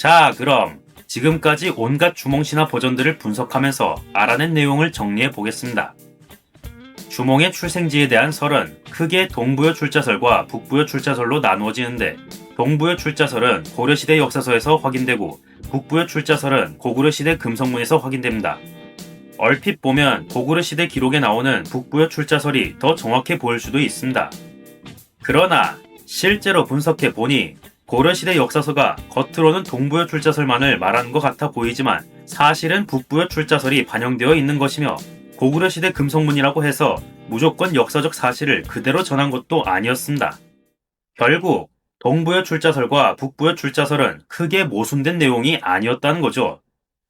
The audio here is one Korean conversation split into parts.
자, 그럼 지금까지 온갖 주몽신화 버전들을 분석하면서 알아낸 내용을 정리해 보겠습니다. 주몽의 출생지에 대한 설은 크게 동부여 출자설과 북부여 출자설로 나누어지는데, 동부여 출자설은 고려시대 역사서에서 확인되고 북부여 출자설은 고구려시대 금성문에서 확인됩니다. 얼핏 보면 고구려시대 기록에 나오는 북부여 출자설이 더 정확해 보일 수도 있습니다. 그러나 실제로 분석해 보니 고려시대 역사서가 겉으로는 동부여 출자설만을 말하는 것 같아 보이지만 사실은 북부여 출자설이 반영되어 있는 것이며, 고구려시대 금성문이라고 해서 무조건 역사적 사실을 그대로 전한 것도 아니었습니다. 결국 동부여 출자설과 북부여 출자설은 크게 모순된 내용이 아니었다는 거죠.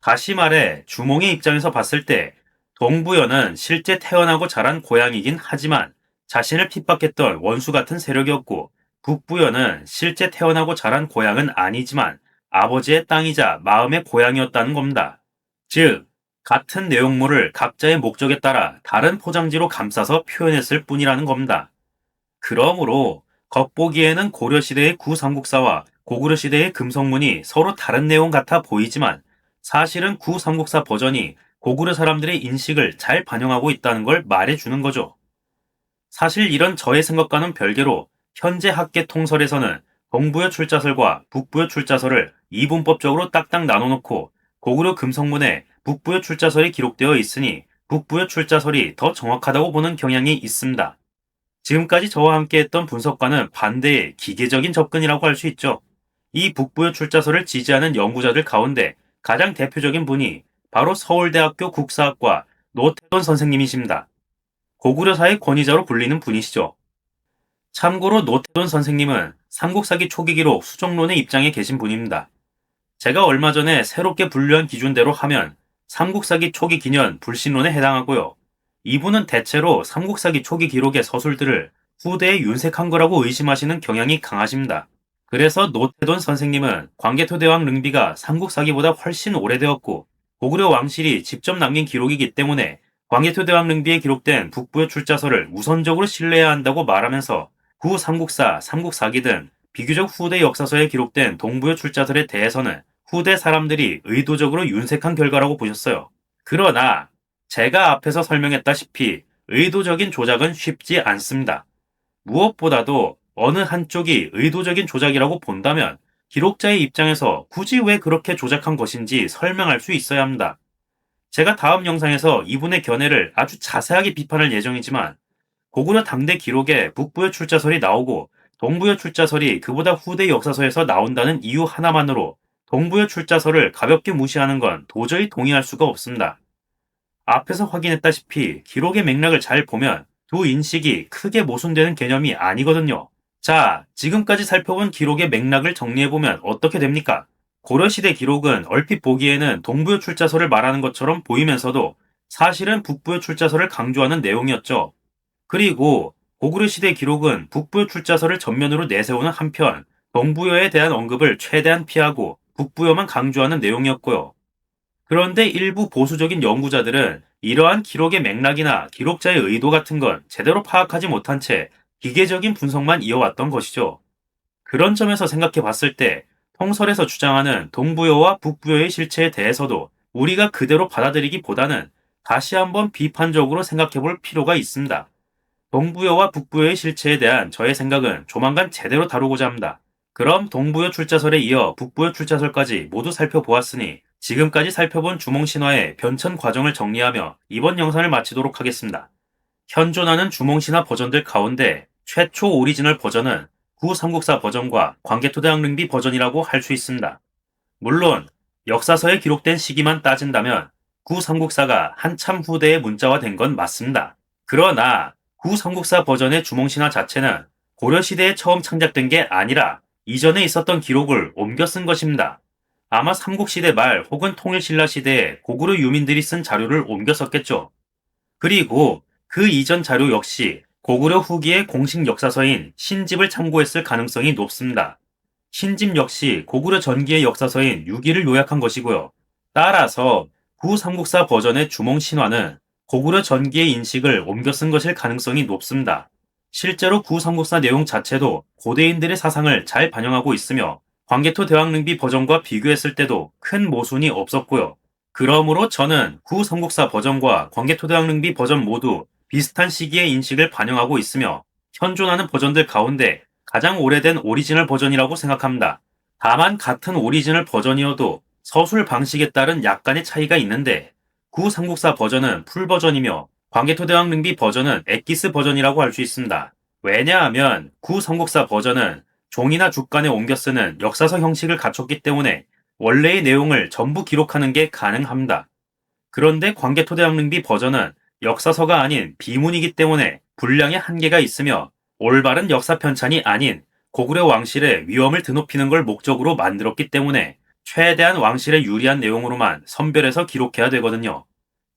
다시 말해 주몽의 입장에서 봤을 때 동부여는 실제 태어나고 자란 고향이긴 하지만 자신을 핍박했던 원수 같은 세력이었고, 북부여는 실제 태어나고 자란 고향은 아니지만 아버지의 땅이자 마음의 고향이었다는 겁니다. 즉, 같은 내용물을 각자의 목적에 따라 다른 포장지로 감싸서 표현했을 뿐이라는 겁니다. 그러므로 겉보기에는 고려시대의 구삼국사와 고구려시대의 금성문이 서로 다른 내용 같아 보이지만 사실은 구삼국사 버전이 고구려 사람들의 인식을 잘 반영하고 있다는 걸 말해주는 거죠. 사실 이런 저의 생각과는 별개로 현재 학계 통설에서는 동부여 출자설과 북부여 출자설을 이분법적으로 딱딱 나눠놓고 고구려 금성문에 북부여 출자설이 기록되어 있으니 북부여 출자설이 더 정확하다고 보는 경향이 있습니다. 지금까지 저와 함께 했던 분석과는 반대의 기계적인 접근이라고 할 수 있죠. 이 북부여 출자설을 지지하는 연구자들 가운데 가장 대표적인 분이 바로 서울대학교 국사학과 노태돈 선생님이십니다. 고구려사의 권위자로 불리는 분이시죠. 참고로 노태돈 선생님은 삼국사기 초기 기록 수정론의 입장에 계신 분입니다. 제가 얼마 전에 새롭게 분류한 기준대로 하면 삼국사기 초기 기년 불신론에 해당하고요. 이분은 대체로 삼국사기 초기 기록의 서술들을 후대에 윤색한 거라고 의심하시는 경향이 강하십니다. 그래서 노태돈 선생님은 광개토대왕 릉비가 삼국사기보다 훨씬 오래되었고 고구려 왕실이 직접 남긴 기록이기 때문에 광개토대왕 릉비에 기록된 북부여 출자설을 우선적으로 신뢰해야 한다고 말하면서 구삼국사, 삼국사기 등 비교적 후대 역사서에 기록된 동부여 출자설에 대해서는 후대 사람들이 의도적으로 윤색한 결과라고 보셨어요. 그러나 제가 앞에서 설명했다시피 의도적인 조작은 쉽지 않습니다. 무엇보다도 어느 한쪽이 의도적인 조작이라고 본다면 기록자의 입장에서 굳이 왜 그렇게 조작한 것인지 설명할 수 있어야 합니다. 제가 다음 영상에서 이분의 견해를 아주 자세하게 비판할 예정이지만 고구려 당대 기록에 북부여 출자설이 나오고 동부여 출자설이 그보다 후대 역사서에서 나온다는 이유 하나만으로 동부여 출자설을 가볍게 무시하는 건 도저히 동의할 수가 없습니다. 앞에서 확인했다시피 기록의 맥락을 잘 보면 두 인식이 크게 모순되는 개념이 아니거든요. 자, 지금까지 살펴본 기록의 맥락을 정리해보면 어떻게 됩니까? 고려시대 기록은 얼핏 보기에는 동부여 출자설을 말하는 것처럼 보이면서도 사실은 북부여 출자설을 강조하는 내용이었죠. 그리고 고구려시대 기록은 북부여 출자설을 전면으로 내세우는 한편 동부여에 대한 언급을 최대한 피하고 북부여만 강조하는 내용이었고요. 그런데 일부 보수적인 연구자들은 이러한 기록의 맥락이나 기록자의 의도 같은 건 제대로 파악하지 못한 채 기계적인 분석만 이어왔던 것이죠. 그런 점에서 생각해 봤을 때 통설에서 주장하는 동부여와 북부여의 실체에 대해서도 우리가 그대로 받아들이기보다는 다시 한번 비판적으로 생각해 볼 필요가 있습니다. 동부여와 북부여의 실체에 대한 저의 생각은 조만간 제대로 다루고자 합니다. 그럼 동부여 출자설에 이어 북부여 출자설까지 모두 살펴보았으니 지금까지 살펴본 주몽신화의 변천 과정을 정리하며 이번 영상을 마치도록 하겠습니다. 현존하는 주몽신화 버전들 가운데 최초 오리지널 버전은 구삼국사 버전과 광개토대왕 릉비 버전이라고 할 수 있습니다. 물론 역사서에 기록된 시기만 따진다면 구삼국사가 한참 후대에 문자화된 건 맞습니다. 그러나 구삼국사 버전의 주몽신화 자체는 고려시대에 처음 창작된 게 아니라 이전에 있었던 기록을 옮겨 쓴 것입니다. 아마 삼국시대 말 혹은 통일신라 시대에 고구려 유민들이 쓴 자료를 옮겨 썼겠죠. 그리고 그 이전 자료 역시 고구려 후기의 공식 역사서인 신집을 참고했을 가능성이 높습니다. 신집 역시 고구려 전기의 역사서인 유기를 요약한 것이고요. 따라서 구삼국사 버전의 주몽신화는 고구려 전기의 인식을 옮겨 쓴 것일 가능성이 높습니다. 실제로 구삼국사 내용 자체도 고대인들의 사상을 잘 반영하고 있으며 광개토 대왕릉비 버전과 비교했을 때도 큰 모순이 없었고요. 그러므로 저는 구삼국사 버전과 광개토 대왕릉비 버전 모두 비슷한 시기의 인식을 반영하고 있으며 현존하는 버전들 가운데 가장 오래된 오리지널 버전이라고 생각합니다. 다만 같은 오리지널 버전이어도 서술 방식에 따른 약간의 차이가 있는데 구삼국사 버전은 풀 버전이며 광개토 대왕릉비 버전은 엑기스 버전이라고 할 수 있습니다. 왜냐하면 구삼국사 버전은 종이나 죽간에 옮겨 쓰는 역사서 형식을 갖췄기 때문에 원래의 내용을 전부 기록하는 게 가능합니다. 그런데 광개토 대왕릉비 버전은 역사서가 아닌 비문이기 때문에 분량에 한계가 있으며 올바른 역사 편찬이 아닌 고구려 왕실의 위엄을 드높이는 걸 목적으로 만들었기 때문에 최대한 왕실에 유리한 내용으로만 선별해서 기록해야 되거든요.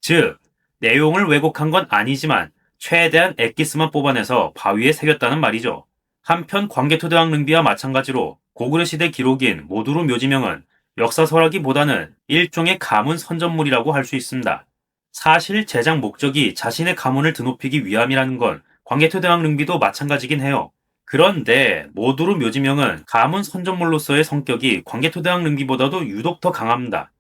즉, 내용을 왜곡한 건 아니지만 최대한 엑기스만 뽑아내서 바위에 새겼다는 말이죠. 한편 광개토 대왕릉비와 마찬가지로 고구려 시대 기록인 모두루 묘지명은 역사서라기보다는 일종의 가문 선전물이라고 할 수 있습니다. 사실 제작 목적이 자신의 가문을 드높이기 위함이라는 건 광개토 대왕릉비도 마찬가지긴 해요. 그런데 모두루 묘지명은 가문 선전물로서의 성격이 광개토 대왕릉비보다도 유독 더 강합니다.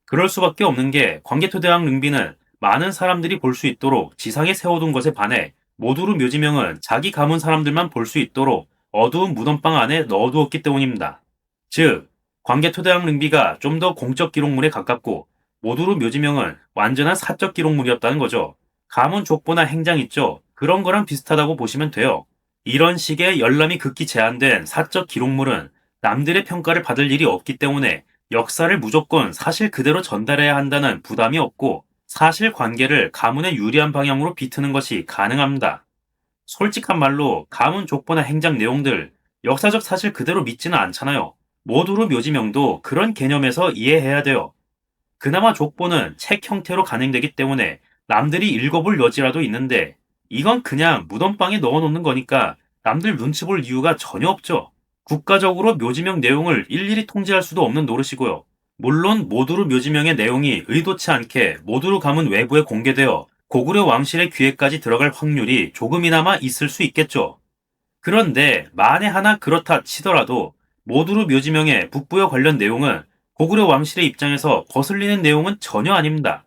그럴 수밖에 없는 게 광개토 대왕릉비는 많은 사람들이 볼 수 있도록 지상에 세워둔 것에 반해 모두루 묘지명은 자기 가문 사람들만 볼 수 있도록 어두운 무덤방 안에 넣어두었기 때문입니다. 즉, 광개토 대왕릉비가 좀 더 공적 기록물에 가깝고 모두루 묘지명은 완전한 사적 기록물이었다는 거죠. 가문 족보나 행장 있죠? 그런 거랑 비슷하다고 보시면 돼요. 이런 식의 열람이 극히 제한된 사적 기록물은 남들의 평가를 받을 일이 없기 때문에 역사를 무조건 사실 그대로 전달해야 한다는 부담이 없고 사실 관계를 가문에 유리한 방향으로 비트는 것이 가능합니다. 솔직한 말로 가문 족보나 행장 내용들 역사적 사실 그대로 믿지는 않잖아요. 모두루 묘지명도 그런 개념에서 이해해야 돼요. 그나마 족보는 책 형태로 간행되기 때문에 남들이 읽어볼 여지라도 있는데 이건 그냥 무덤방에 넣어놓는 거니까 남들 눈치 볼 이유가 전혀 없죠. 국가적으로 묘지명 내용을 일일이 통제할 수도 없는 노릇이고요. 물론 모두루 묘지명의 내용이 의도치 않게 모두루 가문 외부에 공개되어 고구려 왕실의 귀에까지 들어갈 확률이 조금이나마 있을 수 있겠죠. 그런데 만에 하나 그렇다 치더라도 모두루 묘지명의 북부여 관련 내용은 고구려 왕실의 입장에서 거슬리는 내용은 전혀 아닙니다.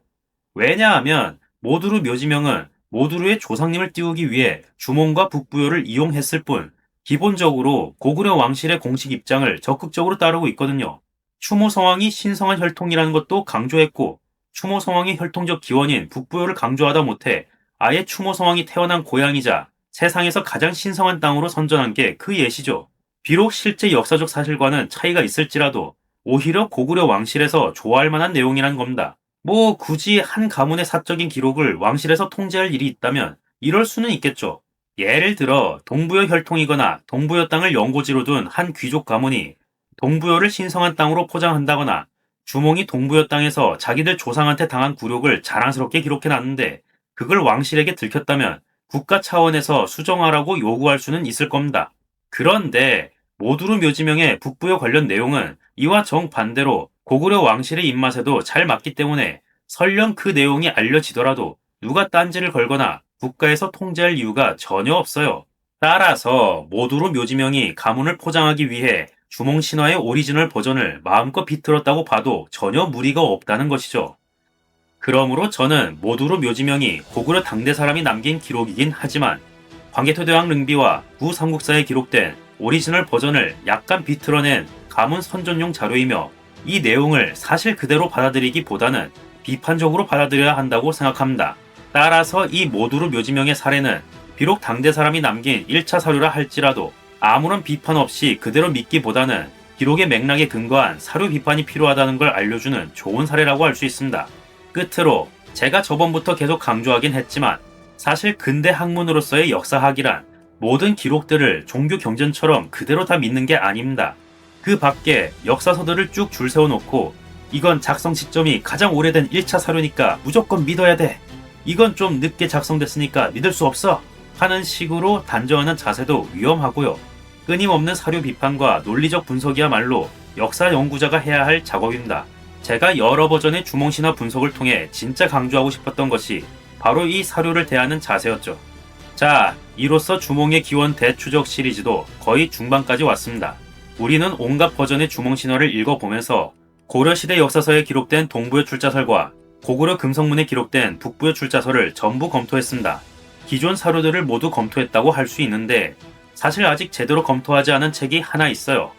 왜냐하면 모두루 묘지명은 모두루의 조상님을 띄우기 위해 주몽과 북부여를 이용했을 뿐 기본적으로 고구려 왕실의 공식 입장을 적극적으로 따르고 있거든요. 추모 성왕이 신성한 혈통이라는 것도 강조했고 추모 성왕의 혈통적 기원인 북부여를 강조하다 못해 아예 추모 성왕이 태어난 고향이자 세상에서 가장 신성한 땅으로 선전한 게 그 예시죠. 비록 실제 역사적 사실과는 차이가 있을지라도 오히려 고구려 왕실에서 좋아할 만한 내용이란 겁니다. 뭐 굳이 한 가문의 사적인 기록을 왕실에서 통제할 일이 있다면 이럴 수는 있겠죠. 예를 들어 동부여 혈통이거나 동부여 땅을 연고지로 둔 한 귀족 가문이 동부여를 신성한 땅으로 포장한다거나 주몽이 동부여 땅에서 자기들 조상한테 당한 굴욕을 자랑스럽게 기록해놨는데 그걸 왕실에게 들켰다면 국가 차원에서 수정하라고 요구할 수는 있을 겁니다. 그런데 모두루 묘지명의 북부여 관련 내용은 이와 정반대로 고구려 왕실의 입맛에도 잘 맞기 때문에 설령 그 내용이 알려지더라도 누가 딴지를 걸거나 국가에서 통제할 이유가 전혀 없어요. 따라서 모두루 묘지명이 가문을 포장하기 위해 주몽 신화의 오리지널 버전을 마음껏 비틀었다고 봐도 전혀 무리가 없다는 것이죠. 그러므로 저는 모두루 묘지명이 고구려 당대 사람이 남긴 기록이긴 하지만 광개토 대왕릉비와 구삼국사에 기록된 오리지널 버전을 약간 비틀어낸 가문 선전용 자료이며 이 내용을 사실 그대로 받아들이기보다는 비판적으로 받아들여야 한다고 생각합니다. 따라서 이 모두루 묘지명의 사례는 비록 당대 사람이 남긴 1차 사료라 할지라도 아무런 비판 없이 그대로 믿기보다는 기록의 맥락에 근거한 사료 비판이 필요하다는 걸 알려주는 좋은 사례라고 할 수 있습니다. 끝으로 제가 저번부터 계속 강조하긴 했지만 사실 근대 학문으로서의 역사학이란 모든 기록들을 종교 경전처럼 그대로 다 믿는 게 아닙니다. 그 밖에 역사서들을 쭉 줄 세워놓고 이건 작성 시점이 가장 오래된 1차 사료니까 무조건 믿어야 돼. 이건 좀 늦게 작성됐으니까 믿을 수 없어. 하는 식으로 단정하는 자세도 위험하고요. 끊임없는 사료 비판과 논리적 분석이야말로 역사 연구자가 해야 할 작업입니다. 제가 여러 버전의 주몽신화 분석을 통해 진짜 강조하고 싶었던 것이 바로 이 사료를 대하는 자세였죠. 자, 이로써 주몽의 기원 대추적 시리즈도 거의 중반까지 왔습니다. 우리는 온갖 버전의 주몽신화를 읽어보면서 고려시대 역사서에 기록된 동부여 출자설과 고구려 금성문에 기록된 북부여 출자설을 전부 검토했습니다. 기존 사료들을 모두 검토했다고 할 수 있는데 사실 아직 제대로 검토하지 않은 책이 하나 있어요.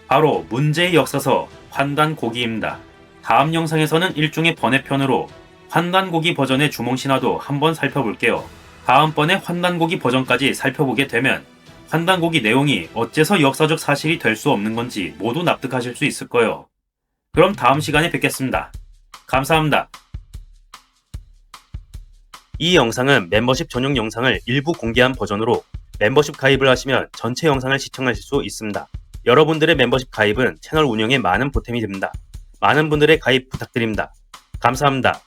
바로 문제의 역사서 환단고기입니다. 다음 영상에서는 일종의 번외편으로 환단고기 버전의 주몽신화도 한번 살펴볼게요. 다음번에 환단고기 버전까지 살펴보게 되면 환단고기 내용이 어째서 역사적 사실이 될 수 없는 건지 모두 납득하실 수 있을 거예요. 그럼 다음 시간에 뵙겠습니다. 감사합니다. 이 영상은 멤버십 전용 영상을 일부 공개한 버전으로 멤버십 가입을 하시면 전체 영상을 시청하실 수 있습니다. 여러분들의 멤버십 가입은 채널 운영에 많은 보탬이 됩니다. 많은 분들의 가입 부탁드립니다. 감사합니다.